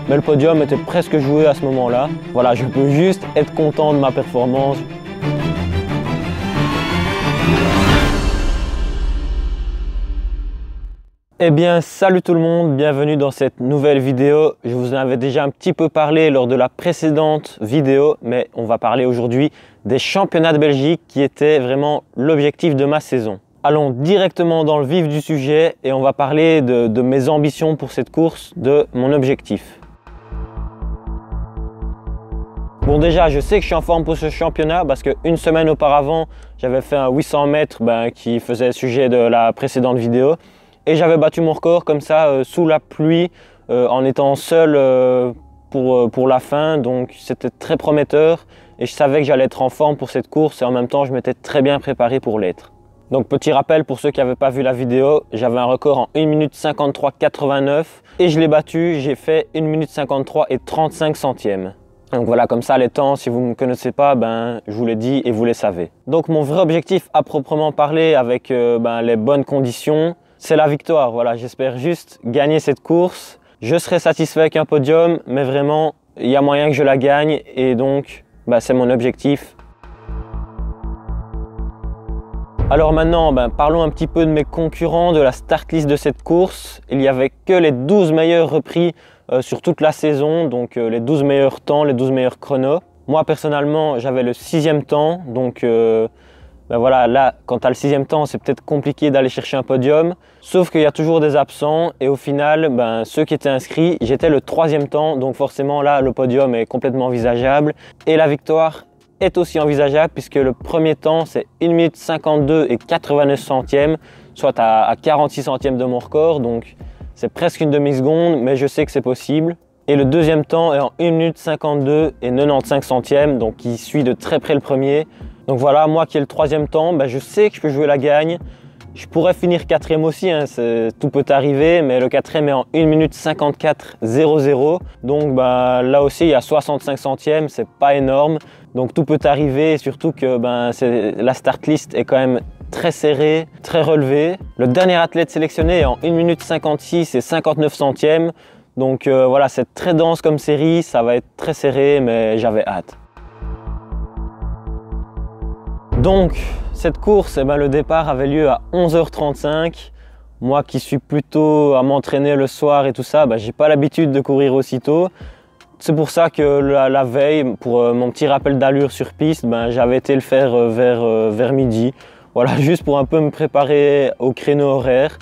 Mais le podium était presque joué à ce moment-là. Voilà, je peux juste être content de ma performance. Eh bien, salut tout le monde, bienvenue dans cette nouvelle vidéo. Je vous en avais déjà un petit peu parlé lors de la précédente vidéo, mais on va parler aujourd'hui des championnats de Belgique qui étaient vraiment l'objectif de ma saison. Allons directement dans le vif du sujet et on va parler de mes ambitions pour cette course, de mon objectif. Bon, déjà, je sais que je suis en forme pour ce championnat parce qu'une semaine auparavant, j'avais fait un 800 mètres qui faisait sujet de la précédente vidéo. Et j'avais battu mon record comme ça, sous la pluie, en étant seul pour la fin. Donc c'était très prometteur et je savais que j'allais être en forme pour cette course et en même temps je m'étais très bien préparé pour l'être. Donc petit rappel pour ceux qui n'avaient pas vu la vidéo, j'avais un record en 1 minute 53,89 et je l'ai battu, j'ai fait 1 minute 53 et 35 centièmes. Donc voilà, comme ça les temps, si vous ne me connaissez pas, je vous l'ai dit et vous les savez. Donc mon vrai objectif à proprement parler avec les bonnes conditions, c'est la victoire. Voilà, j'espère juste gagner cette course. Je serai satisfait avec un podium, mais vraiment, il y a moyen que je la gagne et donc, c'est mon objectif. Alors maintenant, parlons un petit peu de mes concurrents, de la start list de cette course. Il n'y avait que les 12 meilleurs repris sur toute la saison, donc les 12 meilleurs temps, les 12 meilleurs chronos. Moi, personnellement, j'avais le 6e temps, donc voilà, là, quand tu as le 6e temps, c'est peut-être compliqué d'aller chercher un podium. Sauf qu'il y a toujours des absents et au final, ceux qui étaient inscrits, j'étais le 3e temps. Donc forcément, là, le podium est complètement envisageable. Et la victoire est aussi envisageable puisque le premier temps, c'est 1 minute 52 et 89 centièmes, soit à 46 centièmes de mon record. Donc c'est presque une demi-seconde, mais je sais que c'est possible. Et le deuxième temps est en 1 minute 52 et 95 centièmes, donc qui suit de très près le premier. Donc voilà, moi qui ai le 3e temps, je sais que je peux jouer la gagne. Je pourrais finir 4e aussi, tout peut arriver, mais le 4e est en 1 minute 54,00. Donc là aussi, il y a 65 centièmes, c'est pas énorme. Donc tout peut arriver et surtout que la start list est quand même très serrée, très relevée. Le dernier athlète sélectionné est en 1 minute 56 et 59 centièmes. Donc voilà, c'est très dense comme série, ça va être très serré, mais j'avais hâte. Donc cette course, le départ avait lieu à 11h35. Moi qui suis plutôt à m'entraîner le soir et tout ça, j'ai pas l'habitude de courir aussitôt. C'est pour ça que la veille, pour mon petit rappel d'allure sur piste, j'avais été le faire vers midi. Voilà, juste pour un peu me préparer au créneau horaire.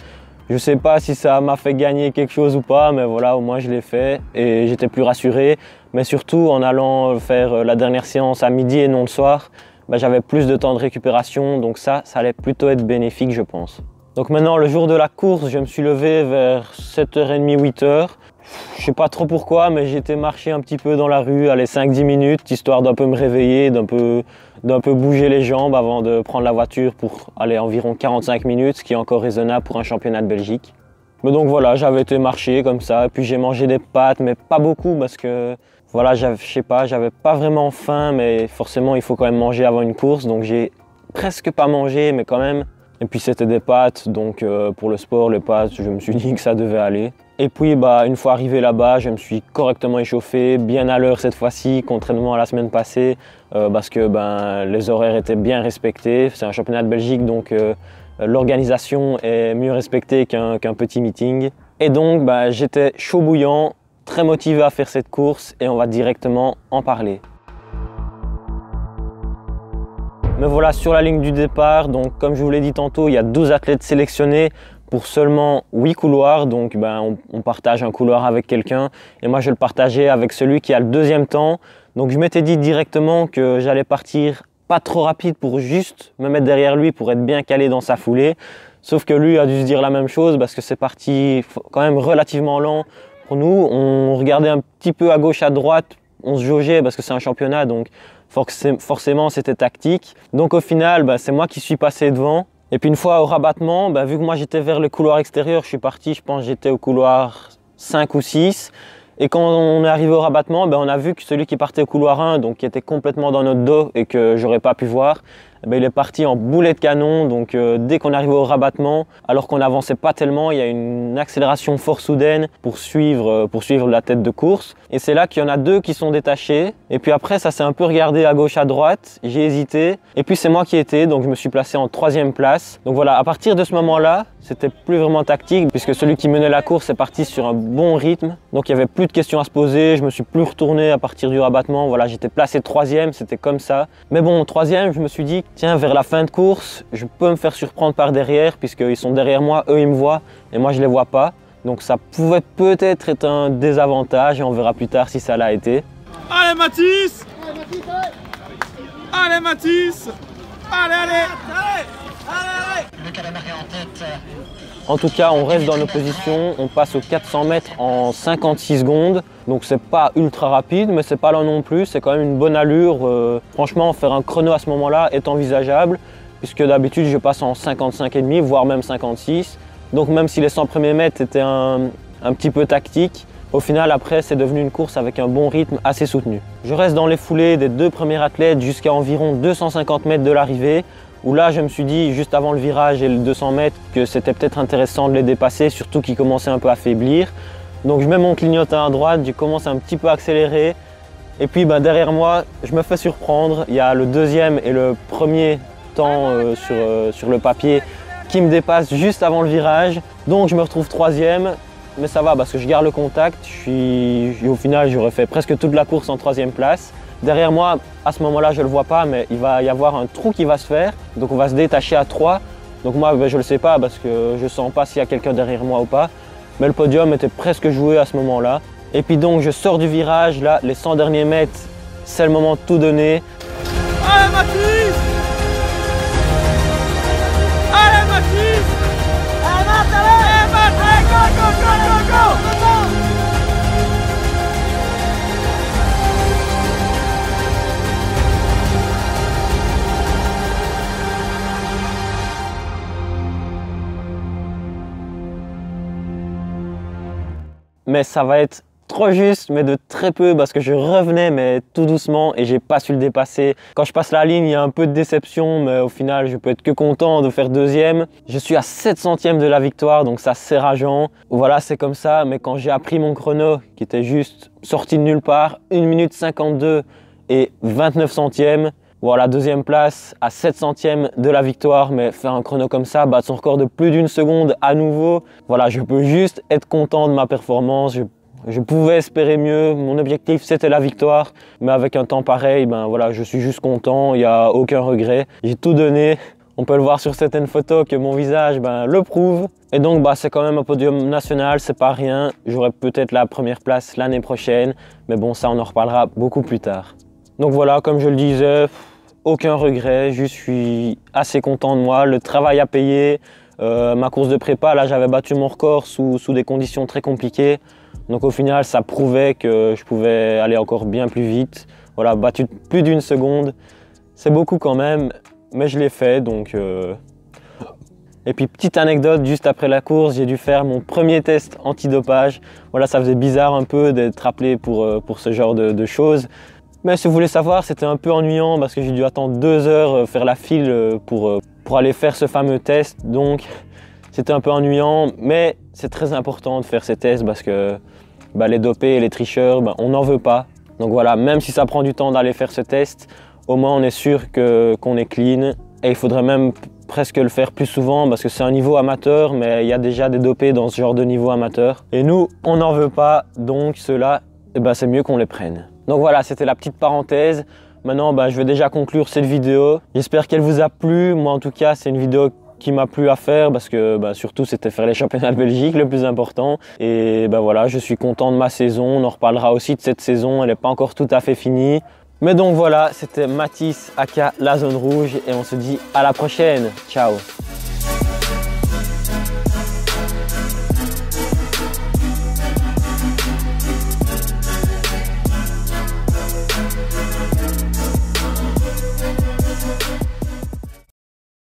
Je sais pas si ça m'a fait gagner quelque chose ou pas, mais voilà, au moins je l'ai fait et j'étais plus rassuré. Mais surtout en allant faire la dernière séance à midi et non le soir, j'avais plus de temps de récupération, donc ça allait plutôt être bénéfique, je pense. Donc maintenant, le jour de la course, je me suis levé vers 7h30, 8h. Je sais pas trop pourquoi, mais j'ai été marcher un petit peu dans la rue, aller 5-10 minutes, histoire d'un peu me réveiller, d'un peu bouger les jambes avant de prendre la voiture pour aller environ 45 minutes, ce qui est encore raisonnable pour un championnat de Belgique. Mais donc voilà, j'avais été marcher comme ça, et puis j'ai mangé des pâtes, mais pas beaucoup parce que voilà, je sais pas, j'avais pas vraiment faim, mais forcément il faut quand même manger avant une course, donc j'ai presque pas mangé, mais quand même. Et puis c'était des pâtes, donc pour le sport, les pâtes, je me suis dit que ça devait aller. Et puis une fois arrivé là-bas, je me suis correctement échauffé, bien à l'heure cette fois-ci, contrairement à la semaine passée, parce que les horaires étaient bien respectés. C'est un championnat de Belgique, donc l'organisation est mieux respectée qu'un petit meeting. Et donc j'étais chaud bouillant, très motivé à faire cette course et on va directement en parler. Me voilà sur la ligne du départ, donc comme je vous l'ai dit tantôt, il y a 12 athlètes sélectionnés pour seulement 8 couloirs, donc on partage un couloir avec quelqu'un et moi je le partageais avec celui qui a le 2e temps. Donc je m'étais dit directement que j'allais partir pas trop rapide pour juste me mettre derrière lui pour être bien calé dans sa foulée. Sauf que lui a dû se dire la même chose parce que c'est parti quand même relativement lent pour nous. On regardait un petit peu à gauche, à droite, on se jaugeait parce que c'est un championnat, donc forcément c'était tactique. Donc au final, c'est moi qui suis passé devant. Et puis une fois au rabattement, vu que moi j'étais vers le couloir extérieur, je suis parti, je pense que j'étais au couloir 5 ou 6. Et quand on est arrivé au rabattement, on a vu que celui qui partait au couloir 1, donc qui était complètement dans notre dos et que j'aurais pas pu voir, eh ben, il est parti en boulet de canon. Donc dès qu'on arrivait au rabattement, alors qu'on n'avançait pas tellement, il y a une accélération fort soudaine pour suivre la tête de course. Et c'est là qu'il y en a deux qui sont détachés. Et puis après, ça s'est un peu regardé à gauche, à droite. J'ai hésité. Et puis c'est moi qui étais, donc je me suis placé en 3e place. Donc voilà, à partir de ce moment-là, c'était plus vraiment tactique puisque celui qui menait la course est parti sur un bon rythme. Donc il n'y avait plus de questions à se poser. Je me suis plus retourné à partir du rabattement. Voilà, j'étais placé 3e, c'était comme ça. Mais bon, 3e, je me suis dit, tiens, vers la fin de course, je peux me faire surprendre par derrière puisqu'ils sont derrière moi, eux ils me voient et moi je les vois pas. Donc ça pouvait peut-être être un désavantage et on verra plus tard si ça l'a été. Allez Mathis! Allez Mathis! Allez, allez! Le calamar est en tête. En tout cas, on reste dans nos positions, on passe aux 400 mètres en 56 secondes. Donc c'est pas ultra rapide, mais c'est pas lent non plus, c'est quand même une bonne allure. Franchement, faire un chrono à ce moment-là est envisageable, puisque d'habitude je passe en 55,5, voire même 56. Donc même si les 100 premiers mètres étaient un petit peu tactique, au final après c'est devenu une course avec un bon rythme assez soutenu. Je reste dans les foulées des deux premiers athlètes jusqu'à environ 250 mètres de l'arrivée, où là je me suis dit juste avant le virage et le 200 mètres que c'était peut-être intéressant de les dépasser, surtout qu'ils commençaient un peu à faiblir. Donc je mets mon clignotant à droite, je commence un petit peu à accélérer. Et puis derrière moi, je me fais surprendre. Il y a le deuxième et le premier temps sur le papier qui me dépasse juste avant le virage. Donc je me retrouve 3e, mais ça va parce que je garde le contact. Au final, j'aurais fait presque toute la course en 3e place. Derrière moi, à ce moment-là, je ne le vois pas, mais il va y avoir un trou qui va se faire. Donc on va se détacher à 3. Donc moi, je ne le sais pas parce que je ne sens pas s'il y a quelqu'un derrière moi ou pas. Mais le podium était presque joué à ce moment-là. Et puis donc je sors du virage, là, les 100 derniers mètres, c'est le moment de tout donner. Allez Mathis! Allez Mathis! Allez Mathis, allez! Allez, go, go, go, go, go, go, go! Mais ça va être trop juste, mais de très peu, parce que je revenais mais tout doucement et j'ai pas su le dépasser. Quand je passe la ligne, il y a un peu de déception, mais au final, je peux être que content de faire 2e. Je suis à 7 centièmes de la victoire, donc ça c'est rageant. Voilà, c'est comme ça, mais quand j'ai appris mon chrono, qui était juste sorti de nulle part, 1 minute 52 et 29 centièmes, voilà, 2e place à 7 centièmes de la victoire, mais faire un chrono comme ça, battre son record de plus d'1 seconde à nouveau, voilà, je peux juste être content de ma performance. Je pouvais espérer mieux, mon objectif c'était la victoire, mais avec un temps pareil, voilà, je suis juste content, il n'y a aucun regret. J'ai tout donné, on peut le voir sur certaines photos que mon visage le prouve. Et donc c'est quand même un podium national, c'est pas rien. J'aurai peut-être la 1re place l'année prochaine, mais bon, ça on en reparlera beaucoup plus tard. Donc voilà, comme je le disais, aucun regret, je suis assez content de moi, le travail a payé. Ma course de prépa, là j'avais battu mon record sous des conditions très compliquées. Donc au final, ça prouvait que je pouvais aller encore bien plus vite. Voilà, battu plus d'1 seconde. C'est beaucoup quand même, mais je l'ai fait. Donc, Et puis petite anecdote, juste après la course, j'ai dû faire mon premier test antidopage. Voilà, ça faisait bizarre un peu d'être appelé pour ce genre de choses. Mais si vous voulez savoir, c'était un peu ennuyant parce que j'ai dû attendre 2 heures, faire la file pour aller faire ce fameux test. Donc c'était un peu ennuyant, mais c'est très important de faire ces tests parce que les dopés et les tricheurs, on n'en veut pas. Donc voilà, même si ça prend du temps d'aller faire ce test, au moins on est sûr qu'on est clean. Et il faudrait même presque le faire plus souvent parce que c'est un niveau amateur, mais il y a déjà des dopés dans ce genre de niveau amateur. Et nous, on n'en veut pas, donc ceux-là, c'est mieux qu'on les prenne. Donc voilà, c'était la petite parenthèse. Maintenant, je vais déjà conclure cette vidéo. J'espère qu'elle vous a plu. Moi, en tout cas, c'est une vidéo qui m'a plu à faire parce que surtout, c'était faire les championnats de Belgique le plus important. Et voilà, je suis content de ma saison. On en reparlera aussi de cette saison. Elle n'est pas encore tout à fait finie. Mais donc voilà, c'était Mathis aka La Zone Rouge et on se dit à la prochaine. Ciao!